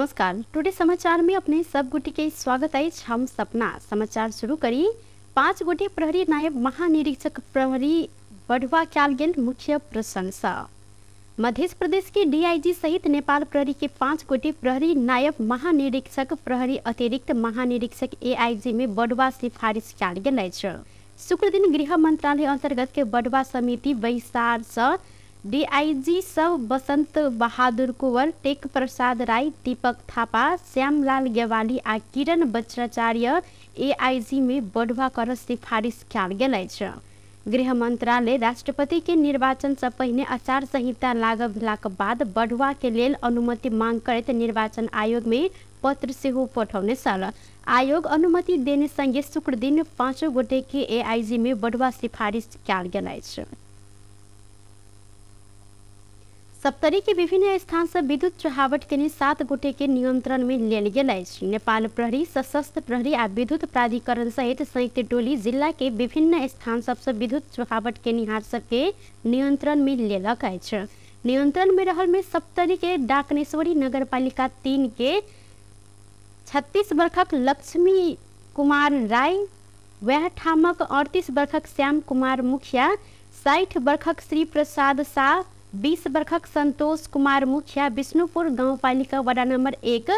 नमस्कार। टुडे समाचार में अपने सब गोटे के स्वागत है। हम सपना समाचार शुरू करी। 5 गोटे प्रहरी नायब महानिरीक्षक प्रहरी बढ़वा क्याल गेल मुख्य प्रशंसा। मध्य प्रदेश के डीआईजी सहित नेपाल प्रहरी के 5 गोटे प्रहरी नायब महानिरीक्षक प्रहरी अतिरिक्त महानिरीक्षक एआईजी में बढ़वा सिफारिश क्याल गेल अछि। शुक्र दिन गृह मंत्रालय अंतर्गत के बढ़वा समिति बैसार से डीआईजी सब बसंत बहादुर कुंवर, टेक प्रसाद राय, दीपक थापा, श्यामलाल गेवाली आ किरण बज्राचार्य एआईजी में बढ़वा कर सिफारिश क्याल गेल अछि। गृह मंत्रालय राष्ट्रपति के निर्वाचन से पहिने आचार संहिता लागू भेलाक बाद बढ़वा के लेल अनुमति मांग करैत निर्वाचन आयोग में पत्र सेहो पठौने छल। आयोग अनुमति देने संगे शुक्र दिन 5 गोटे के एआईजी में बढ़वा सिफारिश क्याल गेल अछि। सप्तरी के विभिन्न स्थान से विद्युत चढ़ावट के 7 गोटे के नियंत्रण में लेल गेल अछि। नेपाल प्रहरी, सशस्त्र प्रहरी आ विद्युत प्राधिकरण सहित संयुक्त टोली जिला के विभिन्न स्थान सबसे विद्युत चढ़ावट के निहार सबके नियंत्रण में लेलक अछि। नियंत्रण में रहल में सप्तरी के डाकनेश्वरी नगरपालिका 3 के 36 वर्षक लक्ष्मी कुमार राय, वह ठामक 38 वर्षक श्याम कुमार मुखिया, 60 वर्षक श्री प्रसाद शाह, 20 वर्षक संतोष कुमार मुखिया, विष्णुपुर गाउँपालिका वडा नंबर 1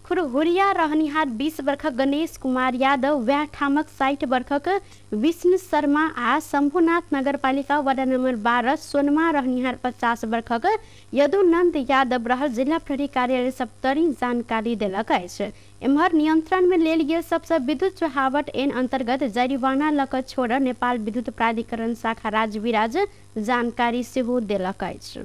खुरहुरिया रहनिहार 20 वर्षक गणेश कुमार यादव, वह ठामक 60 वर्षक विष्णु शर्मा आ शंभुनाथ नगरपालिका वडा नंबर 12 सोनमा रहनिहार 50 वर्षक यदुनंद यादव रहल जिला प्रहरी कार्यालय सप्तरी जानकारी देलक अछि। एम्हर नियंत्रण में लेल गेल सबसे विद्युत चढ़ावट एन अंतर्गत जरिवाना लक छोड़ नेपाल विद्युत प्राधिकरण शाखा राजविराज जानकारी सेहो देलक अछि।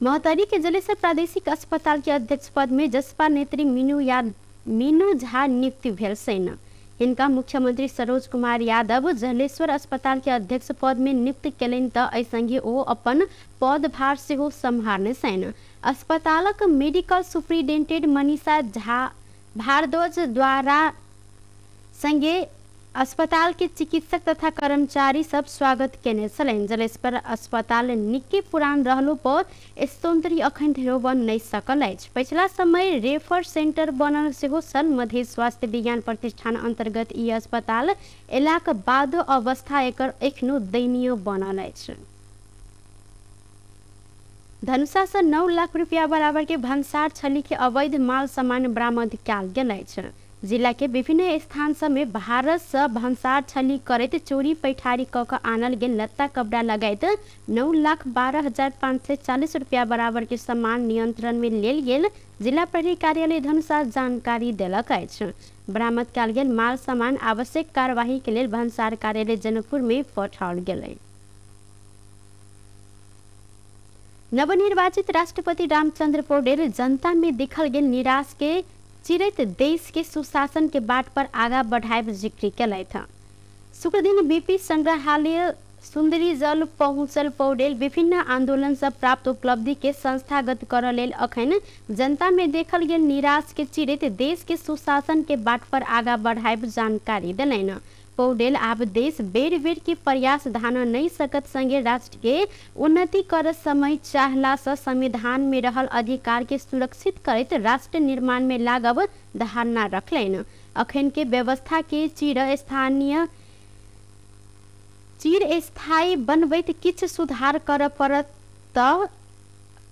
महतरी के जलेश्वर प्रादेशिक अस्पताल के अध्यक्ष पद में जसपा नेत्री मीनू झा नियुक्ति भेल छनि। इनका मुख्यमंत्री सरोज कुमार यादव जलेश्वर अस्पताल के अध्यक्ष पद में नियुक्त केलनि त एहि संगे ओ अपन पदभार सेहो सम्हारने छनि। अस्पतालक मेडिकल सुप्रिंटेंडेंट मनीषा झा भारद्वाज द्वारा संगे अस्पताल के चिकित्सक तथा कर्मचारी सब स्वागत केने छलनि। जलेश्वर अस्पताल निके पुरान रहलो पर स्तोत्री अखन धरि बन नहीं सकल अछि। पिछला समय रेफर सेंटर बनल सेहो छल। मध्य स्वास्थ्य विज्ञान प्रतिष्ठान अंतर्गत ई अस्पताल एलाक बाद अवस्था एकर एखनो दयनीय बनल अछि। धनुषा से 9 लाख रुपया बराबर के भंसार छली के अवैध माल सामान बरामद कयल गेल अछि। जिला के विभिन्न स्थान सब में भारत से भंसार छली करैत चोरी पैठारी क आनल गेल लत्ता कपड़ा लगायत 9,12,540 रुपया बराबर के सामान नियंत्रण में लेल गेल जिला प्रहरी कार्यालय धनुषा जानकारी देलक अछि। बरामद कयल गेल माल सामान आवश्यक कार्यवाही के लेल भंसार कार्यालय जनकपुर में पठाओल गेलै। नवनिर्वाचित राष्ट्रपति रामचंद्र पौडेल जनता में देखल गेल निराश के चिरैत देश के सुशासन के बाट पर आगा बढ़ाएब जिक्र केलथि। शुक्र दिन बीपी संग्रहालय सुंदरी जल पहुंचल पौडेल विभिन्न आंदोलन से प्राप्त उपलब्धि के संस्थागत कर लेल अखन जनता में देखल गेल निराश के चिरैत देश के सुशासन के बाट पर आगा बढ़ाएब जानकारी देलनि। पौडेल आब देश बेर बेर के प्रयास धान नहीं सकत संगे राष्ट्र के उन्नति कर समय चाहला से संविधान में रहल अधिकार के सुरक्षित करैत राष्ट्र निर्माण में लागब धारणा रखलनि। अखन के व्यवस्था के चिरस्थायी बनबैत किछु सुधार कर पड़त त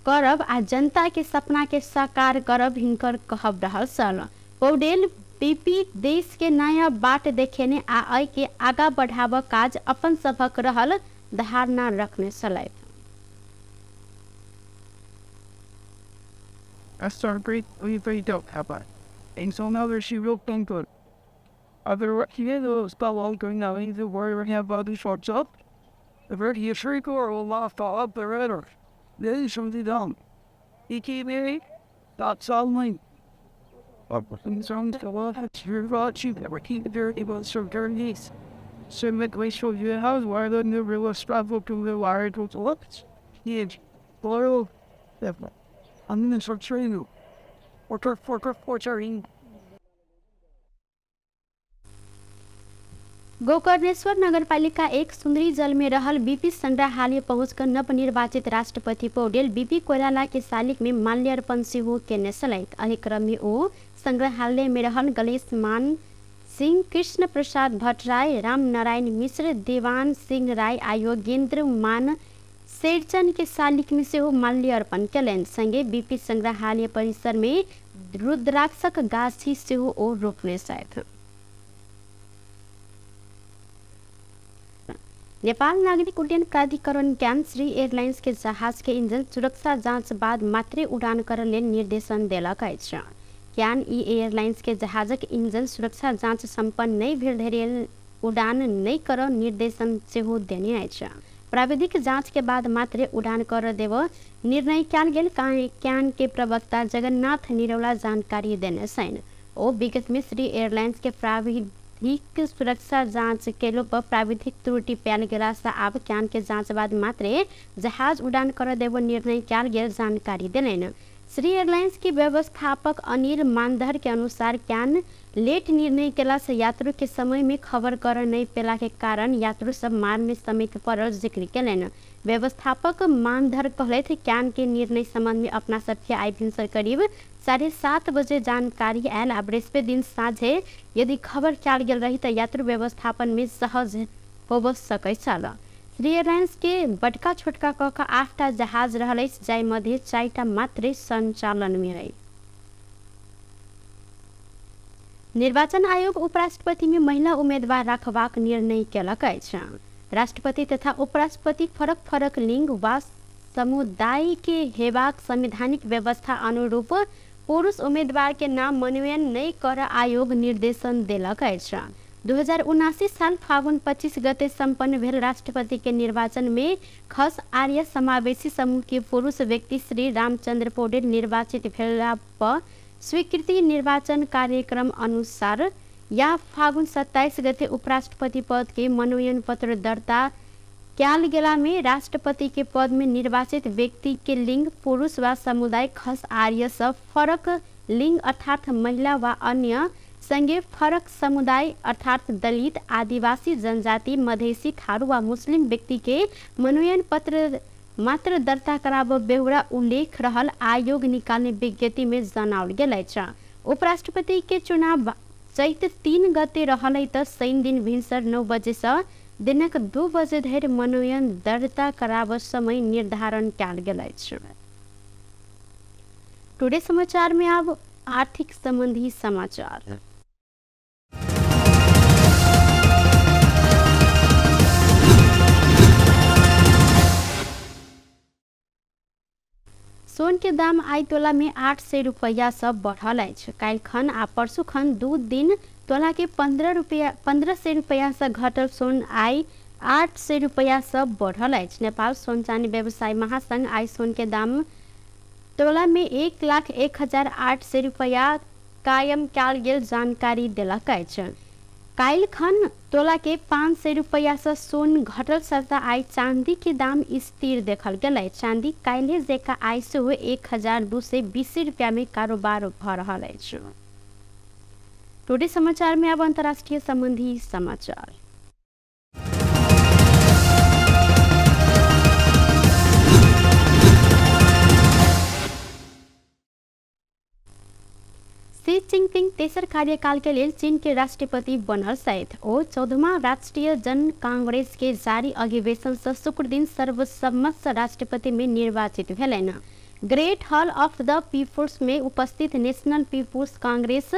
करब आ जनता के सपना के साकार करब हिनकर कहब रहल छल। पौडेल बीपी देश के नया बाट देखेने आ अय के आगा बढ़ाब काज अपन सभक रहल धारणा रखने छलथि। We don't have that. And so now she real thing good. Other those spell all going now either where we have other shorts up. The very you sure go or lost all up the redder. Then something down. He came in, that's all mine. And so the world has brought you never keep very able to turn these. So make way show you house where the new real struggle to the wire to look. Huge. Boil. Definitely. I'm in the training. Or Gokarneshwar नगरपालिका 1 सुंदरी जल में रहल BP संग्रहालय पहुंचकर नवनिर्वाचित राष्ट्रपति Paudel BP Koirala के शालिक में माल्यार्पण से हो केने सलाइक। एहि क्रम में ओ संग्रहालय में रहल गणेश मान सिंह, कृष्ण प्रसाद भट्टराय, राम नारायण मिश्र, देवान सिंह राय आ योगेंद्र मान शेरचंद के शालिक में से हो माल्यार्पण कयलनि। संगे बीपी संग्रहालय परिसर में रुद्राक्षक गाछी से हो ओ रोपने छथि। नेपाल नागरिक उड्डयन प्राधिकरण क्यान श्री एयरलाइंस के जहाज के इंजन सुरक्षा जांच बाद मात्रै उड़ान करय लेल निर्देशन देलक अछि। क्यान ई एयरलाइंस के जहाजक इंजन सुरक्षा जांच संपन्न नहि भेल धरि उड़ान नहि करय निर्देशन सेहो देने अछि। प्राविधिक जांच के बाद मात्रै उड़ान कर देव निर्णय कयल गेल क्यान के प्रवक्ता जगन्नाथ निरौला जानकारी देने छनि। ओ विगत में श्री एयरलाइंस के प्राविधिक सुरक्षा जांच केलो पर प्राविधिक त्रुटि पायल गेला से आब क्यान के जांच बाद मात्रै जहाज उड़ान कर देव निर्णय कयल गेल जानकारी देलनि। श्री एयरलाइंस के व्यवस्थापक अनिल मानधर के अनुसार क्यान लेट निर्णय केला से यात्रु के समय में खबर कर नहीं पेला के कारण यात्रु सब मार में समेत पड़ल जिक्र केलनि। व्यवस्थापक मानधर कहलथि क्यान के निर्णय संबंध में अपना सबके आइ भिनसर करीब 7:30 बजे जानकारी आयल आ बृहस्पति दिन साँझे यदि खबर कयल गेल रही तो यात्रु व्यवस्थापन में सहज होब सकै छल। श्री एयरलाइंस के बड़का छोटका क के 8टा जहाज रहल अछि, जाहि मध्य 4टा मात्रै संचालन में रही। निर्वाचन आयोग उपराष्ट्रपति में महिला उम्मीदवार रखबाक निर्णय केलक अछि। राष्ट्रपति तथा उपराष्ट्रपति फरक फरक लिंग वा समुदाय के हेबाक संवैधानिक व्यवस्था अनुरूप पुरुष उम्मीदवार के नाम मनोनयन नहीं कर आयोग निर्देशन देलक अछि। 2079 साल फागुन 25 गते संपन्न भेल राष्ट्रपति के निर्वाचन में खस आर्य समावेशी समूह के पुरुष व्यक्ति श्री रामचंद्र पौडेल निर्वाचित भेला पर स्वीकृति निर्वाचन कार्यक्रम अनुसार या फागुन 27 गते उपराष्ट्रपति पद के मनोनयन पत्र दर्ता कयल गेला में राष्ट्रपति के पद में निर्वाचित व्यक्ति के लिंग पुरुष वा समुदाय खस आर्य सब फरक लिंग अर्थात महिला वा अन्य संगे फरक समुदाय अर्थात दलित, आदिवासी, जनजाति, मधेसी, थारू वा मुस्लिम व्यक्ति के मनोनयन पत्र मात्र दर्ता कराब बेहुरा उल्लेख रहल आयोग निकालने विज्ञप्ति में जनाओल गेल अछि। उपराष्ट्रपति के चुनाव चैत 3 गते रहल त शनि दिन भिनसर 9 बजे से दिनक 2 बजे धरि मनोनयन दर्ता कराब समय निर्धारण कयल गेल अछि। टुडे समाचार में अब आर्थिक संबंधी समाचार। सोन के दाम आइ तोला में 800 रुपया सब बढ़ल अछि। काल्हि खन आ परसू खन 2 दिन तोला के 1500 रुपया से घटल सोन आइ 800 रुपया सब बढ़ल अछि। नेपाल सोन चांदी व्यवसाय महासंघ आइ सोन के दाम तोला में 1,01,800 रुपया कायम कयल गेल जानकारी देलक अछि। काल्हि खन तोला के 500 रुपया से सोन घटल सत्ता आइ चांदी के दाम स्थिर देखल गेल। चांदी काल्हि जेका आइ से 1,220 रुपया में कारोबार भ रहल अछि। टुडे समाचार में अब अंतर्राष्ट्रीय संबंधी समाचार। शी जिनपिंग तेसर कार्यकाल के लिए चीन के राष्ट्रपति बनल छथि। ओ 14वां राष्ट्रीय जन कांग्रेस के जारी अधिवेशन से शुक्र दिन सर्वसम्मत से राष्ट्रपति में निर्वाचित भेलनि। Great hall of the people's में उपस्थित नेशनल पीपुल्स कांग्रेस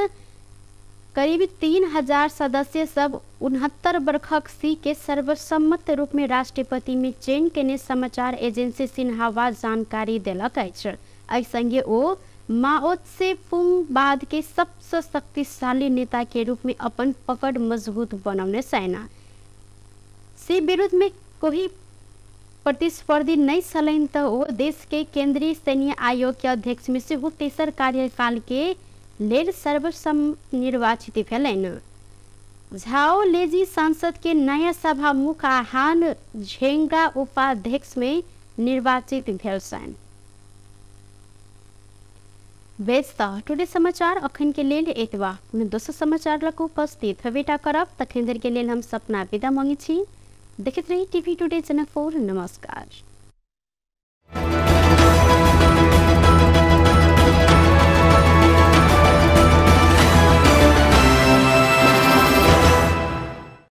करीब 3000 सदस्य सब 69 वर्षक शी के सर्वसम्मत रूप में राष्ट्रपति में चयन केने समाचार एजेंसी सिन्हावा जानकारी देलक अछि। एहि संगे ओ माओ त्से-तुंग बाद के सबसे शक्तिशाली नेता के रूप में अपन पकड़ मजबूत बनौने छनि। शी विरुद्ध में कोई प्रतिस्पर्धी नहीं छलनि तो वो देश के केंद्रीय सैन्य आयोग के अध्यक्ष में से तेसर कार्यकाल के लेल सर्वसम्मत निर्वाचित भेलनि। झाओ लेजी संसद के नया सभा मुख आ हान झेंगा उपाध्यक्ष में निर्वाचित भेल छनि। बेस्ता टुडे समाचार अखन के लेल एतबा दोसर समाचार लग उपस्थित हेबेटा करब तखन धरि के लेल हम सपना विदा मांगी छी। देखैत रही टीवी टुडे चैनल 4। नमस्कार।